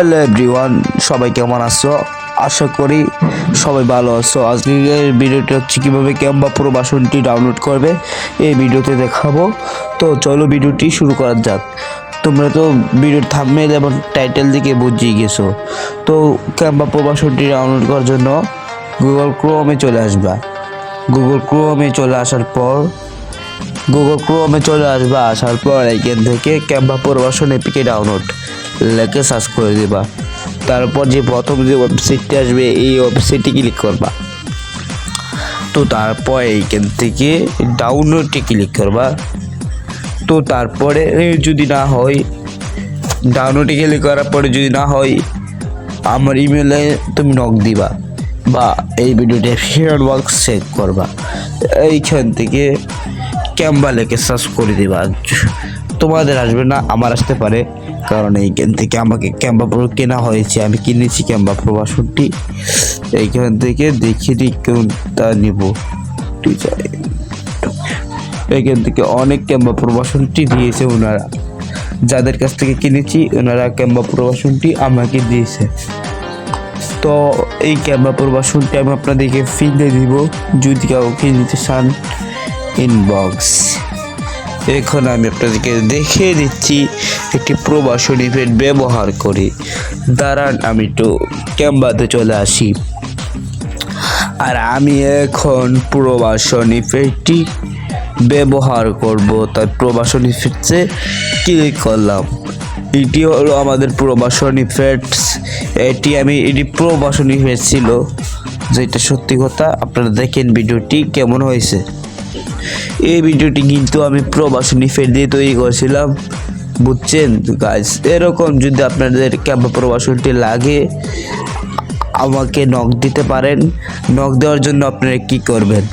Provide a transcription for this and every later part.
Hello everyone, সবাই কেমন আছো? আশা করি সবাই ভালো আছো। আজকের ভিডিওটা হচ্ছে কীভাবে ক্যানভা প্রো ভার্সনটি ডাউনলোড করবে এই ভিডিওতে দেখাবো। তো চলো ভিডিওটি শুরু করা যাক। তোমরা তো ভিডিওর থাম্বনেইল এবং টাইটেল দেখে বুঝিয়ে গেছো। তো ক্যানভা প্রো ভার্সনটি ডাউনলোড করার জন্য গুগল ক্রোমে চলে আসবা। গুগল ক্রোমে চলে আসার পর আসার পর এখান থেকে Canva pro version APK download লেখে সার্চ করে দেবা। তারপর যে প্রথম যে ওয়েবসাইটটি আসবে এই ওয়েবসাইটে ক্লিক করবা। তো তারপর এইখান থেকে ডাউনলোডে ক্লিক করবা। তো তারপরে যদি না হয়, ডাউনলোডে ক্লিক করার পরে যদি না হয়, আমার ইমেলে তুমি নক দিবা বা এই ভিডিও ডেসক্রিপশন বক্স চেক করবা। এইখান থেকে ক্যানভা লেখে সার্চ করে দিবা। তোমাদের আসবে না, আমার আসতে পারে, কারণ এইখান থেকে আমাকে ক্যানভা প্রো কেনা হয়েছে। আমি কিনেছি ক্যানভা প্রো ভার্সনটি। এইখান থেকে দেখে কোনটা নিব। এইখান থেকে অনেক ক্যানভা প্রো ভার্সনটি দিয়েছে ওনারা, যাদের কাছ থেকে কিনেছি ওনারা ক্যানভা প্রো ভার্সনটি আমাকে দিয়েছে। তো এই ক্যানভা প্রো ভার্সনটি আমি আপনাদেরকে ফিরে দিব যদি কাউকে নিতে চান ইনবক্স। এখন আমি আপনাদেরকে দেখিয়ে দিচ্ছি একটি প্রো ভার্সন ইফেক্ট ব্যবহার করি। দাঁড়ান আমি একটু ক্যানভাতে চলে আসি। আর আমি এখন প্রো ভার্সন ইফেক্টটি ব্যবহার করব। তার প্রো ভার্সন ইফেক্টসে ক্লিক করলাম। এটি হলো আমাদের প্রো ভার্সন ইফেক্টস। এটি প্রো ভার্সন ইফেক্ট ছিল, যেটা সত্যি কথা। আপনারা দেখেন ভিডিওটি কেমন হয়েছে। এই ভিডিওটি কিন্তু আমি প্রো ভার্সন ইফেক্ট দিয়ে তৈরি করেছিলাম, বুঝছেন গাইস। এরকম যদি আপনাদের ক্যানভা প্রো ভার্সনটি লাগে আমাকে নক দিতে পারেন। নক দেওয়ার জন্য আপনারা কি করবেন,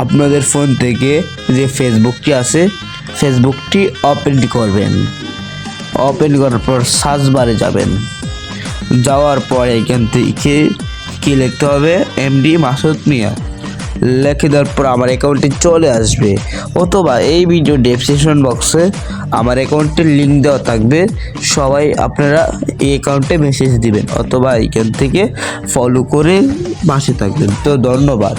আপনাদের ফোন থেকে যে ফেসবুকটি আছে ফেসবুকটি ওপেন করবেন। ওপেন করার পর সার্চ বারে যাবেন। যাওয়ার পর এখান থেকে কি লিখতে হবে, এমডি মাসুদ মিয়া লিখে দেওয়ার পর আমার অ্যাকাউন্টে চলে আসবে। অথবা এই ভিডিও ডেসক্রিপশন বক্সে আমার অ্যাকাউন্টের লিঙ্ক দেওয়া থাকবে। সবাই আপনারা এই অ্যাকাউন্টে মেসেজ দিবেন অথবা এখান থেকে ফলো করে পাশে থাকবেন। তো ধন্যবাদ।